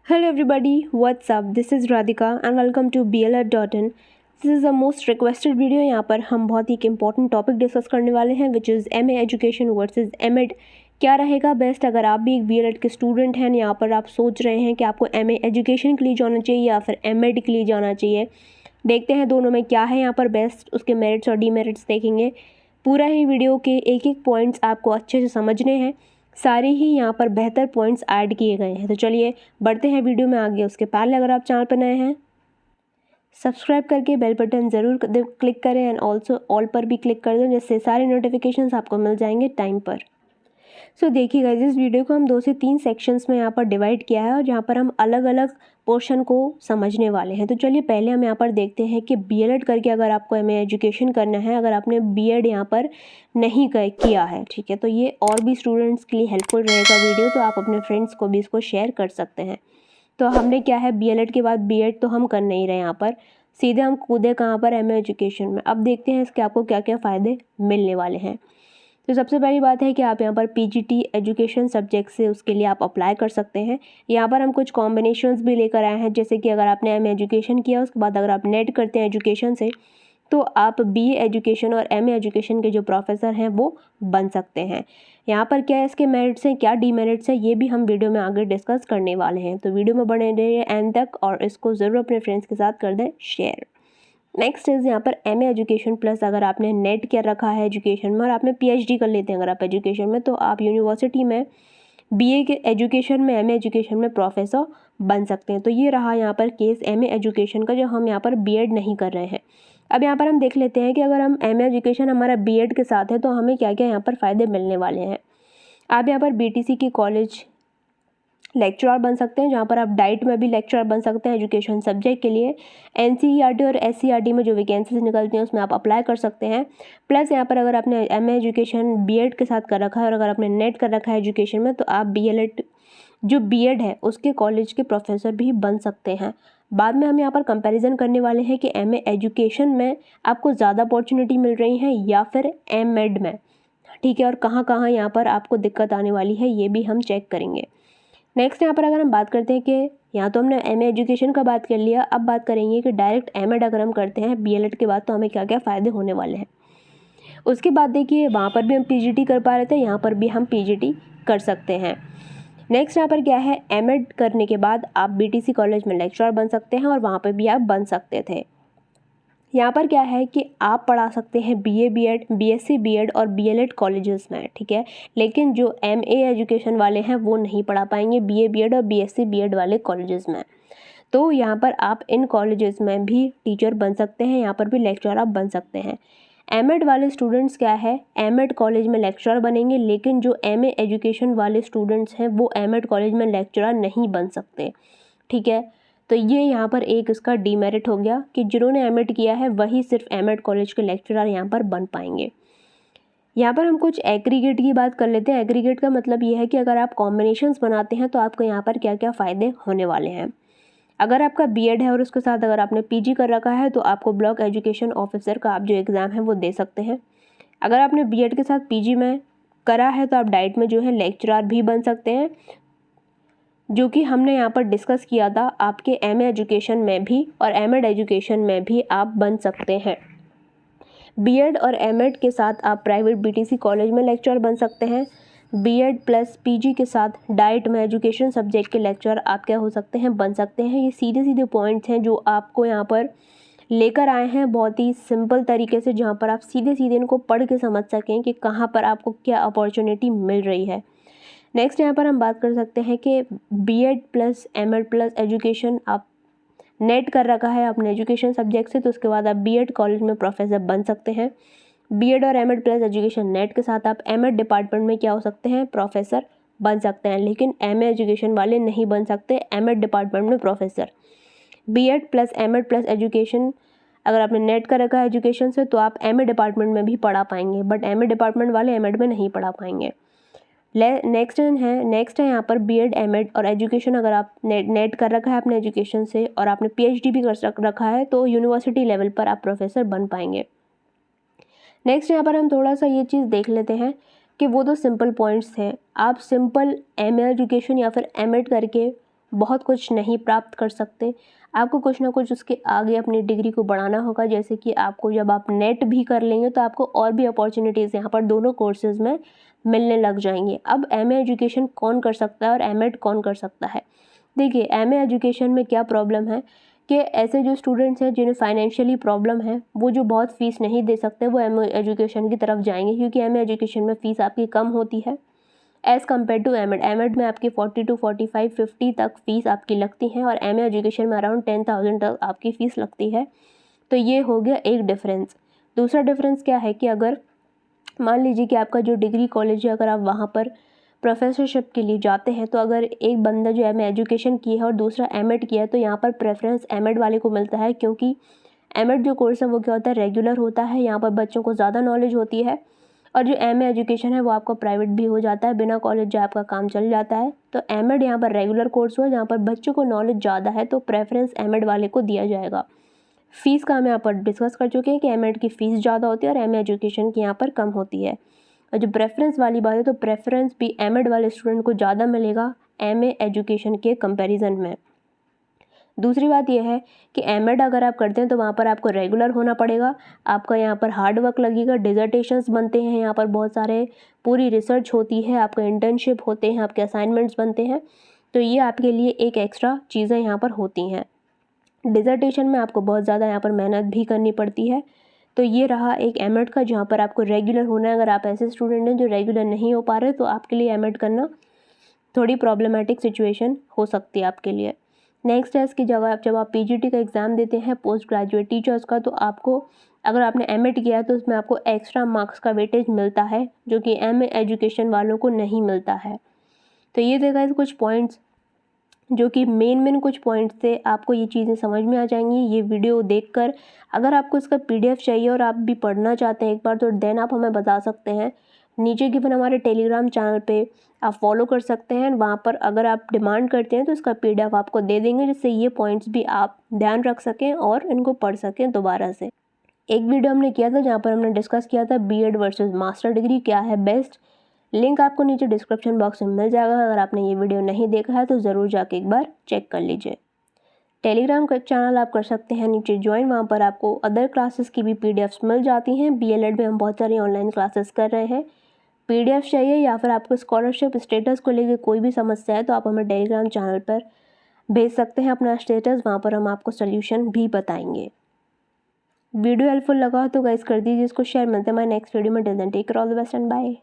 Hello everybody, what's up? This is Radhika and welcome to BLR.in. This is the most requested video. यहाँ पर हम बहुत ही एक important topic discuss करने वाले हैं which is MA education versus MEd. क्या रहेगा बेस्ट अगर आप भी एक BLED के स्टूडेंट हैं. यहाँ पर आप सोच रहे हैं कि आपको MA एजुकेशन के लिए जाना चाहिए या फिर एमएड के लिए जाना चाहिए. देखते हैं दोनों में क्या है यहाँ पर बेस्ट, उसके मेरिट्स और डीमेरिट्स देखेंगे. पूरा ही वीडियो के एक एक पॉइंट्स आपको अच्छे से समझने हैं. सारे ही यहाँ पर बेहतर पॉइंट्स ऐड किए गए हैं. तो चलिए बढ़ते हैं वीडियो में आगे. उसके पहले अगर आप चैनल पर नए हैं सब्सक्राइब करके बेल बटन ज़रूर क्लिक करें एंड ऑल्सो ऑल पर भी क्लिक कर दें, जिससे सारे नोटिफिकेशंस आपको मिल जाएंगे टाइम पर. सो देखिए गाइस, इस वीडियो को हम 2 से 3 सेक्शंस में यहाँ पर डिवाइड किया है और जहाँ पर हम अलग अलग पोर्शन को समझने वाले हैं. तो चलिए पहले हम यहाँ पर देखते हैं कि BLED करके अगर आपको MA एजुकेशन करना है, अगर आपने BEd यहाँ पर नहीं किया है, ठीक है, तो ये और भी स्टूडेंट्स के लिए हेल्पफुल रहेगा वीडियो. तो आप अपने फ्रेंड्स को भी इसको शेयर कर सकते हैं. तो हमने क्या है, BLED के बाद BEd तो हम कर नहीं रहे, यहाँ पर सीधे हम कूदे कहाँ पर, MA एजुकेशन में. अब देखते हैं इसके आपको क्या क्या फ़ायदे मिलने वाले हैं. तो सबसे पहली बात है कि आप यहाँ पर PGT एजुकेशन सब्जेक्ट से उसके लिए आप अप्लाई कर सकते हैं. यहाँ पर हम कुछ कॉम्बिनेशंस भी लेकर आए हैं, जैसे कि अगर आपने MA एजुकेशन किया उसके बाद अगर आप नेट करते हैं एजुकेशन से तो आप BA एजुकेशन और MA एजुकेशन के जो प्रोफेसर हैं वो बन सकते हैं. यहाँ पर क्या इसके मेरिट्स हैं, क्या डीमेरिट्स हैं, ये भी हम वीडियो में आगे डिस्कस करने वाले हैं. तो वीडियो में बने रहिए एंड तक और इसको ज़रूर अपने फ्रेंड्स के साथ कर दें शेयर. नेक्स्ट इज़ यहाँ पर MA एजुकेशन प्लस अगर आपने नेट कर रखा है एजुकेशन में और आपने PhD कर लेते हैं अगर आप एजुकेशन में, तो आप यूनिवर्सिटी में BA के एजुकेशन में MA एजुकेशन में प्रोफेसर बन सकते हैं. तो ये रहा यहाँ पर केस MA एजुकेशन का, जो हम यहाँ पर BEd नहीं कर रहे हैं. अब यहाँ पर हम देख लेते हैं कि अगर हम MA एजुकेशन हमारा BEd के साथ है तो हमें क्या क्या यहाँ पर फ़ायदे मिलने वाले हैं. आप यहाँ पर BTC की कॉलेज लेक्चरर बन सकते हैं, जहाँ पर आप डाइट में भी लेक्चरर बन सकते हैं एजुकेशन सब्जेक्ट के लिए. NCERT और SCERT में जो वैकेंसीज निकलती हैं उसमें आप अप्लाई कर सकते हैं. प्लस यहाँ पर अगर आपने MA एजुकेशन BEd के साथ कर रखा है और अगर आपने नेट कर रखा है एजुकेशन में, तो आप BLED जो BEd है उसके कॉलेज के प्रोफेसर भी बन सकते हैं. बाद में हम यहाँ पर कंपैरिजन करने वाले हैं कि MA एजुकेशन में आपको ज़्यादा अपॉर्चुनिटी मिल रही है या फिर एमएड में, ठीक है, और कहाँ कहाँ यहाँ पर आपको दिक्कत आने वाली है ये भी हम चेक करेंगे. नेक्स्ट यहाँ पर अगर हम बात करते हैं कि यहाँ तो हमने MA एजुकेशन का बात कर लिया, अब बात करेंगे कि डायरेक्ट एमएड अगर हम करते हैं BLED के बाद तो हमें क्या क्या फ़ायदे होने वाले हैं. उसके बाद देखिए वहाँ पर भी हम PGT कर पा रहे थे, यहाँ पर भी हम PGT कर सकते हैं. नेक्स्ट यहाँ पर क्या है, एमएड करने के बाद आप BTC कॉलेज में लेक्चरर बन सकते हैं और वहाँ पर भी आप बन सकते थे. यहाँ पर क्या है कि आप पढ़ा सकते हैं BA BEd BSc BEd और BLED कॉलेजेस में, ठीक है, लेकिन जो MA एजुकेशन वाले हैं वो नहीं पढ़ा पाएंगे BA BEd और BSc BEd वाले कॉलेजेस में. तो यहाँ पर आप इन कॉलेजेस में भी टीचर बन सकते हैं, यहाँ पर भी लेक्चरर आप बन सकते हैं. एमएड वाले स्टूडेंट्स क्या है, एमएड कॉलेज में लेक्चरर बनेंगे, लेकिन जो MA एजुकेशन वाले स्टूडेंट्स हैं वो एमएड कॉलेज में लेक्चरर नहीं बन सकते, ठीक है. तो ये यहाँ पर एक इसका डीमेरिट हो गया कि जिन्होंने एमएड किया है वही सिर्फ एमएड कॉलेज के लेक्चरर यहाँ पर बन पाएंगे. यहाँ पर हम कुछ एग्रीगेट की बात कर लेते हैं. एग्रीगेट का मतलब ये है कि अगर आप कॉम्बिनेशंस बनाते हैं तो आपको यहाँ पर क्या क्या फ़ायदे होने वाले हैं. अगर आपका BEd है और उसके साथ अगर आपने PG कर रखा है तो आपको ब्लॉक एजुकेशन ऑफिसर का आप जो एग्ज़ाम है वो दे सकते हैं. अगर आपने BEd के साथ PG में करा है तो आप डाइट में जो है लेक्चरर भी बन सकते हैं, जो कि हमने यहाँ पर डिस्कस किया था. आपके MA एजुकेशन में भी और एमएड एजुकेशन में भी आप बन सकते हैं. BEd और एमएड के साथ आप प्राइवेट BTC कॉलेज में लेक्चरर बन सकते हैं. BEd प्लस PG के साथ डाइट में एजुकेशन सब्जेक्ट के लेक्चरर आप क्या हो सकते हैं, बन सकते हैं. ये सीधे सीधे पॉइंट्स हैं जो आपको यहाँ पर लेकर आए हैं बहुत ही सिंपल तरीके से, जहाँ पर आप सीधे सीधे इनको पढ़ के समझ सकें कि कहाँ पर आपको क्या अपॉर्चुनिटी मिल रही है. नेक्स्ट यहाँ पर हम बात कर सकते हैं कि BEd plus MEd plus education आप नेट कर रखा है अपने एजुकेशन सब्जेक्ट से, तो उसके बाद आप BEd कॉलेज में प्रोफेसर बन सकते हैं. BEd और एमएड प्लस एजुकेशन नेट के साथ आप एमएड डिपार्टमेंट में क्या हो सकते हैं, प्रोफेसर बन सकते हैं, लेकिन MA एजुकेशन वाले नहीं बन सकते एमएड डिपार्टमेंट में professor. BEd plus MEd plus education अगर आपने नेट कर रखा है एजुकेशन से तो आप MA डिपार्टमेंट में भी पढ़ा पाएंगे, बट MA डिपार्टमेंट वाले एमएड में नहीं पढ़ा पाएंगे. नेक्स्ट है यहाँ पर BEd एमएड और एजुकेशन अगर आप नेट कर रखा है अपने एजुकेशन से और आपने PhD भी कर रखा है तो यूनिवर्सिटी लेवल पर आप प्रोफेसर बन पाएंगे. नेक्स्ट यहाँ पर हम थोड़ा सा ये चीज़ देख लेते हैं कि वो तो सिंपल पॉइंट्स थे. आप सिंपल MA एजुकेशन या फिर एमएड करके बहुत कुछ नहीं प्राप्त कर सकते। आपको कुछ ना कुछ उसके आगे अपनी डिग्री को बढ़ाना होगा, जैसे कि आपको जब आप नेट भी कर लेंगे तो आपको और भी अपॉर्चुनिटीज़ यहाँ पर दोनों कोर्सेज़ में मिलने लग जाएंगे। अब एमए एजुकेशन कौन कर सकता है और एमएड कौन कर सकता है? देखिए, एमए एजुकेशन में क्या प्रॉब्लम है कि ऐसे जो स्टूडेंट्स हैं जिन्हें फाइनेंशियली प्रॉब्लम है, वो जो बहुत फ़ीस नहीं दे सकते, वो एमए एजुकेशन की तरफ जाएंगे, क्योंकि एमए एजुकेशन में फ़ीस आपकी कम होती है as compared to MEd. MEd में आपकी 40 to 45, 50 तक फ़ीस आपकी लगती है और एमए एजुकेशन में अराउंड 10,000 तक आपकी फ़ीस लगती है। तो ये हो गया एक डिफरेंस। दूसरा डिफरेंस क्या है कि अगर मान लीजिए कि आपका जो डिग्री कॉलेज है, अगर आप वहाँ पर प्रोफेसरशिप के लिए जाते हैं, तो अगर एक बंदा जो एमए एजुकेशन किया है और दूसरा एमएड किया है, तो यहाँ पर प्रेफरेंस एमएड वाले को मिलता है, क्योंकि एमएड जो कोर्स है वो क्या होता है, रेगुलर होता है। यहाँ पर बच्चों को ज़्यादा नॉलेज होती है, और जो एमए एजुकेशन है वो आपका प्राइवेट भी हो जाता है, बिना कॉलेज जो आपका काम चल जाता है। तो एमएड यहाँ पर रेगुलर कोर्स हुआ जहाँ पर बच्चों को नॉलेज ज़्यादा है, तो प्रेफरेंस एमएड वाले को दिया जाएगा। फ़ीस का हम यहाँ पर डिस्कस कर चुके हैं कि एमएड की फ़ीस ज़्यादा होती है और एमए एजुकेशन की यहाँ पर कम होती है। और जो प्रेफरेंस वाली बात है, तो प्रेफरेंस भी एमएड वाले स्टूडेंट को ज़्यादा मिलेगा एमए एजुकेशन के कंपैरिजन में। दूसरी बात यह है कि एमएड अगर आप करते हैं तो वहाँ पर आपको रेगुलर होना पड़ेगा, आपका यहाँ पर हार्ड वर्क लगेगा, डिसर्टेशंस बनते हैं यहाँ पर बहुत सारे, पूरी रिसर्च होती है, आपका इंटर्नशिप होते हैं, आपके असाइनमेंट्स बनते हैं। तो ये आपके लिए एक एक्स्ट्रा चीज़ें यहाँ पर होती हैं। डिसर्टेशन में आपको बहुत ज़्यादा यहाँ पर मेहनत भी करनी पड़ती है। तो ये रहा एक एमएड का, जहाँ पर आपको रेगुलर होना है। अगर आप ऐसे स्टूडेंट हैं जो रेगुलर नहीं हो पा रहे, तो आपके लिए एमएड करना थोड़ी प्रॉब्लमेटिक सिचुएशन हो सकती है आपके लिए। नेक्स्ट है इसकी जगह जब आप पीजीटी का एग्ज़ाम देते हैं पोस्ट ग्रेजुएट टीचर्स का, तो आपको अगर आपने एमएड किया है तो उसमें आपको एक्स्ट्रा मार्क्स का वेटेज मिलता है, जो कि एमए एजुकेशन वालों को नहीं मिलता है। तो ये देखा कुछ पॉइंट्स जो कि मेन कुछ पॉइंट्स थे, आपको ये चीज़ें समझ में आ जाएंगी ये वीडियो देखकर। अगर आपको इसका पीडीएफ चाहिए और आप भी पढ़ना चाहते हैं एक बार, तो देन आप हमें बता सकते हैं। नीचे गिवन हमारे टेलीग्राम चैनल पे आप फॉलो कर सकते हैं। वहाँ पर अगर आप डिमांड करते हैं तो इसका पीडीएफ आपको दे देंगे, जिससे ये पॉइंट्स भी आप ध्यान रख सकें और इनको पढ़ सकें दोबारा से। एक वीडियो हमने किया था जहाँ पर हमने डिस्कस किया था बीएड वर्सेस मास्टर डिग्री क्या है बेस्ट। लिंक आपको नीचे डिस्क्रिप्शन बॉक्स में मिल जाएगा। अगर आपने ये वीडियो नहीं देखा है तो ज़रूर जाके एक बार चेक कर लीजिए। टेलीग्राम का चैनल आप कर सकते हैं नीचे ज्वाइन, वहाँ पर आपको अदर क्लासेस की भी पीडीएफ्स मिल जाती हैं। बीएलएड में हम बहुत सारी ऑनलाइन क्लासेस कर रहे हैं। पीडीएफ चाहिए या फिर आपको स्कॉलरशिप स्टेटस को लेकर कोई भी समस्या है तो आप हमें टेलीग्राम चैनल पर भेज सकते हैं अपना स्टेटस, वहाँ पर हम आपको सोल्यूशन भी बताएंगे। वीडियो हेल्पफुल लगा तो गाइस कर दीजिए इसको शेयर। मिलते हैं हमारे नेक्स्ट वीडियो में। Till then take care, all the best and bye.